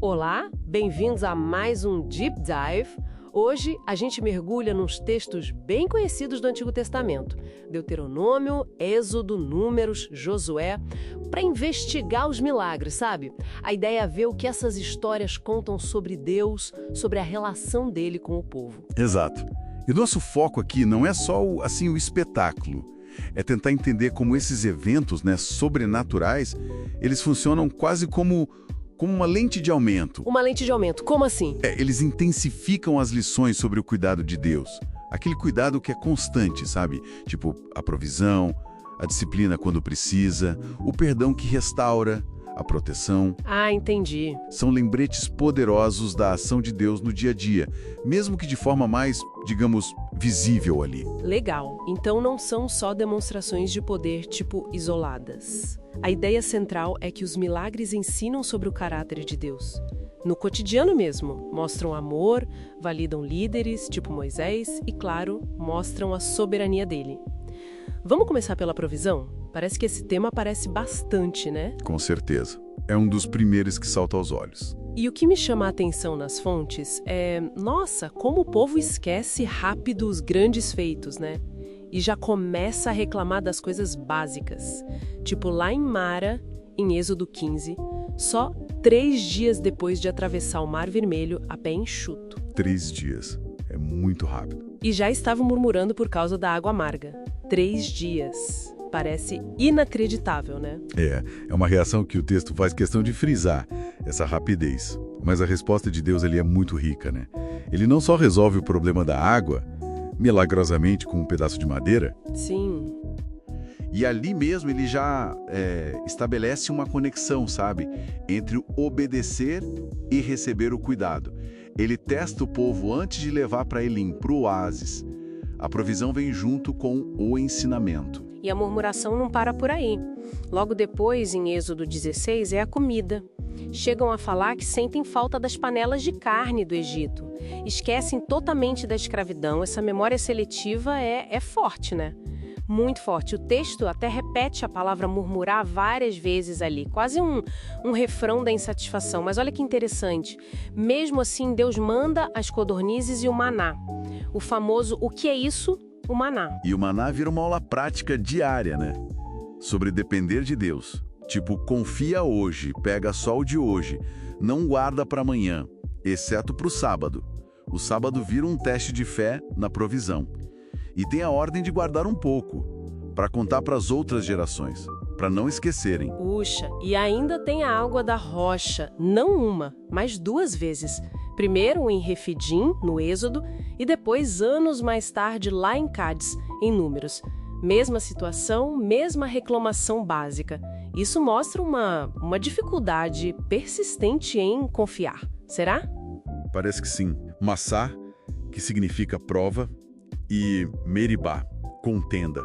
Olá, bem-vindos a mais um Deep Dive. Hoje a gente mergulha nos textos bem conhecidos do Antigo Testamento, Deuteronômio, Êxodo, Números, Josué, para investigar os milagres, sabe? A ideia é ver o que essas histórias contam sobre Deus, sobre a relação dele com o povo. Exato. E o nosso foco aqui não é só o espetáculo. É tentar entender como esses eventos, sobrenaturais, eles funcionam quase como uma lente de aumento. Uma lente de aumento, como assim? Eles intensificam as lições sobre o cuidado de Deus. Aquele cuidado que é constante, sabe? Tipo, a provisão, a disciplina quando precisa, o perdão que restaura, a proteção. Ah, entendi. São lembretes poderosos da ação de Deus no dia a dia, mesmo que de forma mais, digamos, visível ali. Legal. Então não são só demonstrações de poder, tipo, isoladas. A ideia central é que os milagres ensinam sobre o caráter de Deus. No cotidiano mesmo, mostram amor, validam líderes, tipo Moisés, e, claro, mostram a soberania dele. Vamos começar pela provisão? Parece que esse tema aparece bastante, né? Com certeza. É um dos primeiros que salta aos olhos. E o que me chama a atenção nas fontes é, nossa, como o povo esquece rápido os grandes feitos, né? E já começa a reclamar das coisas básicas. Tipo lá em Mara, em Êxodo 15, só 3 dias depois de atravessar o Mar Vermelho a pé enxuto. 3 dias. É muito rápido. E já estavam murmurando por causa da água amarga. 3 dias. Parece inacreditável, né? É uma reação que o texto faz questão de frisar, essa rapidez. Mas a resposta de Deus ali é muito rica, né? Ele não só resolve o problema da água, milagrosamente com um pedaço de madeira. Sim. E ali mesmo ele já estabelece uma conexão, sabe? Entre o obedecer e receber o cuidado. Ele testa o povo antes de levar para Elim, para o oásis. A provisão vem junto com o ensinamento. E a murmuração não para por aí. Logo depois, em Êxodo 16, é a comida. Chegam a falar que sentem falta das panelas de carne do Egito. Esquecem totalmente da escravidão. Essa memória seletiva é forte, né? Muito forte. O texto até repete a palavra murmurar várias vezes ali. Quase um refrão da insatisfação. Mas olha que interessante. Mesmo assim, Deus manda as codornizes e o maná. O famoso, o que é isso? O maná. E o maná vira uma aula prática diária, né? Sobre depender de Deus. Tipo, confia hoje, pega só o de hoje, não guarda para amanhã, exceto para o sábado. O sábado vira um teste de fé na provisão. E tem a ordem de guardar um pouco, para contar para as outras gerações, para não esquecerem. Puxa, e ainda tem a água da rocha, não uma, mas 2 vezes. Primeiro em Refidim, no Êxodo, e depois, anos mais tarde, lá em Cádiz, em Números. Mesma situação, mesma reclamação básica. Isso mostra uma dificuldade persistente em confiar. Será? Parece que sim. Massá, que significa prova, e Meribá, contenda.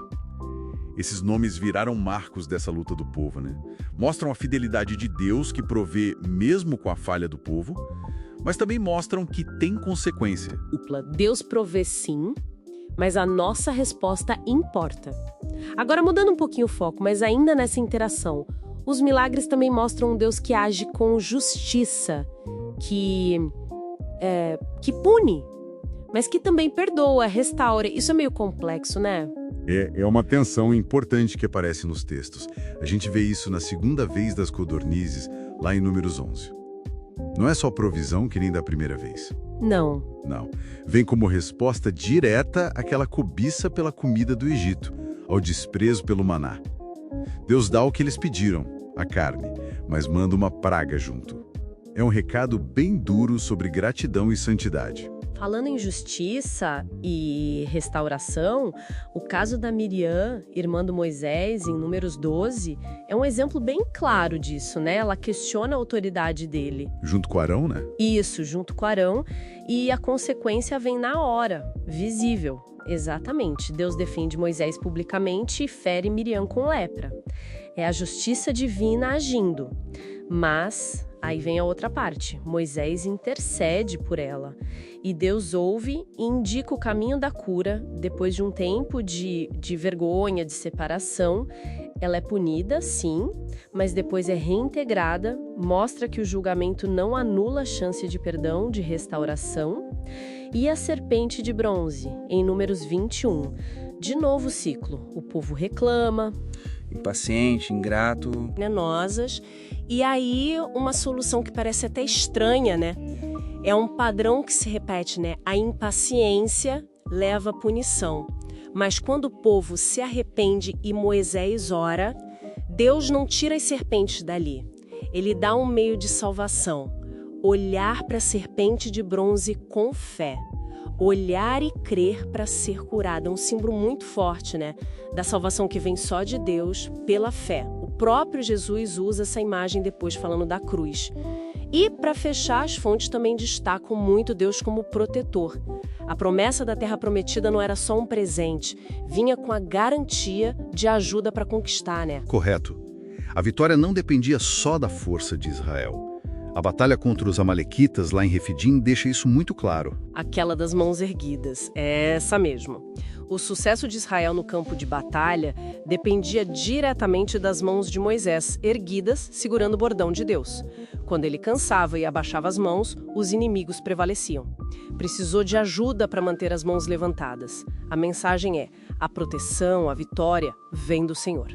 Esses nomes viraram marcos dessa luta do povo, né? Mostram a fidelidade de Deus que provê mesmo com a falha do povo, mas também mostram que tem consequência. Deus provê sim, mas a nossa resposta importa. Agora mudando um pouquinho o foco, mas ainda nessa interação, os milagres também mostram um Deus que age com justiça, que pune, mas que também perdoa, restaura. Isso é meio complexo, né? É uma tensão importante que aparece nos textos. A gente vê isso na segunda vez das codornizes, lá em Números 11. Não é só provisão que nem da primeira vez. Não. Vem como resposta direta àquela cobiça pela comida do Egito, ao desprezo pelo maná. Deus dá o que eles pediram, a carne, mas manda uma praga junto. É um recado bem duro sobre gratidão e santidade. Falando em justiça e restauração, o caso da Miriam, irmã do Moisés, em Números 12, é um exemplo bem claro disso, né? Ela questiona a autoridade dele. Junto com Arão, né? Isso, junto com Arão, e a consequência vem na hora, visível. Exatamente. Deus defende Moisés publicamente e fere Miriam com lepra. É a justiça divina agindo. Mas aí vem a outra parte. Moisés intercede por ela. E Deus ouve e indica o caminho da cura. Depois de um tempo de vergonha, de separação, Ela é punida, sim, mas depois é reintegrada, mostra que o julgamento não anula a chance de perdão, de restauração. E a serpente de bronze, em Números 21. De novo o ciclo. O povo reclama. Impaciente, ingrato. Venenosas. E aí uma solução que parece até estranha, né? É um padrão que se repete, né? A impaciência leva à punição. Mas quando o povo se arrepende e Moisés ora, Deus não tira as serpentes dali. Ele dá um meio de salvação. Olhar para a serpente de bronze com fé. Olhar e crer para ser curada. É um símbolo muito forte, né? Da salvação que vem só de Deus pela fé. O próprio Jesus usa essa imagem depois falando da cruz. E, para fechar, as fontes também destacam muito Deus como protetor. A promessa da Terra Prometida não era só um presente, vinha com a garantia de ajuda para conquistar, né? Correto. A vitória não dependia só da força de Israel. A batalha contra os amalequitas lá em Refidim deixa isso muito claro. Aquela das mãos erguidas, é essa mesmo. O sucesso de Israel no campo de batalha dependia diretamente das mãos de Moisés, erguidas, segurando o bordão de Deus. Quando ele cansava e abaixava as mãos, os inimigos prevaleciam. Precisou de ajuda para manter as mãos levantadas. A mensagem é: a proteção, a vitória, vem do Senhor.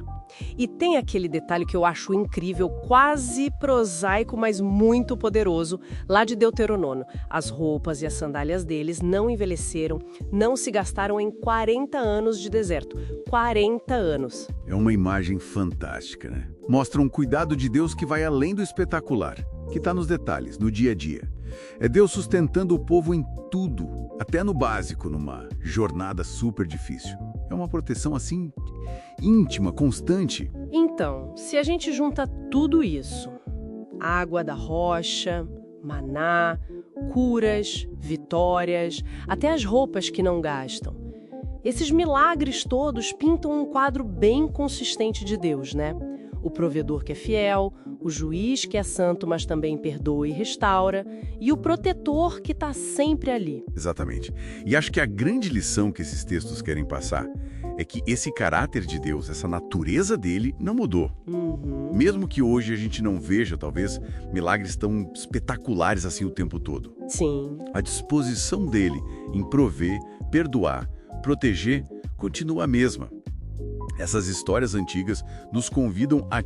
E tem aquele detalhe que eu acho incrível, quase prosaico, mas muito poderoso, lá de Deuteronômio. As roupas e as sandálias deles não envelheceram, não se gastaram em 40 anos de deserto. 40 anos. É uma imagem fantástica, né? Mostra um cuidado de Deus que vai além do espetacular, que está nos detalhes, no dia a dia. É Deus sustentando o povo em tudo, até no básico, numa jornada super difícil. É uma proteção assim, íntima, constante. Então, se a gente junta tudo isso, água da rocha, maná, curas, vitórias, até as roupas que não gastam, esses milagres todos pintam um quadro bem consistente de Deus, né? O provedor que é fiel, o juiz que é santo, mas também perdoa e restaura, e o protetor que está sempre ali. Exatamente. E acho que a grande lição que esses textos querem passar é que esse caráter de Deus, essa natureza dele, não mudou. Mesmo que hoje a gente não veja, talvez, milagres tão espetaculares assim o tempo todo. Sim. A disposição dele em prover, perdoar, proteger, continua a mesma. Essas histórias antigas nos convidam a,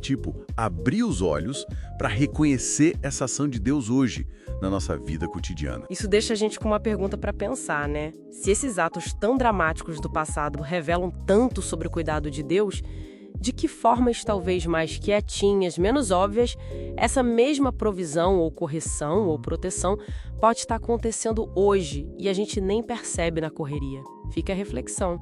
abrir os olhos para reconhecer essa ação de Deus hoje na nossa vida cotidiana. Isso deixa a gente com uma pergunta para pensar, né? Se esses atos tão dramáticos do passado revelam tanto sobre o cuidado de Deus, de que formas talvez mais quietinhas, menos óbvias, essa mesma provisão ou correção ou proteção pode estar acontecendo hoje e a gente nem percebe na correria? Fica a reflexão.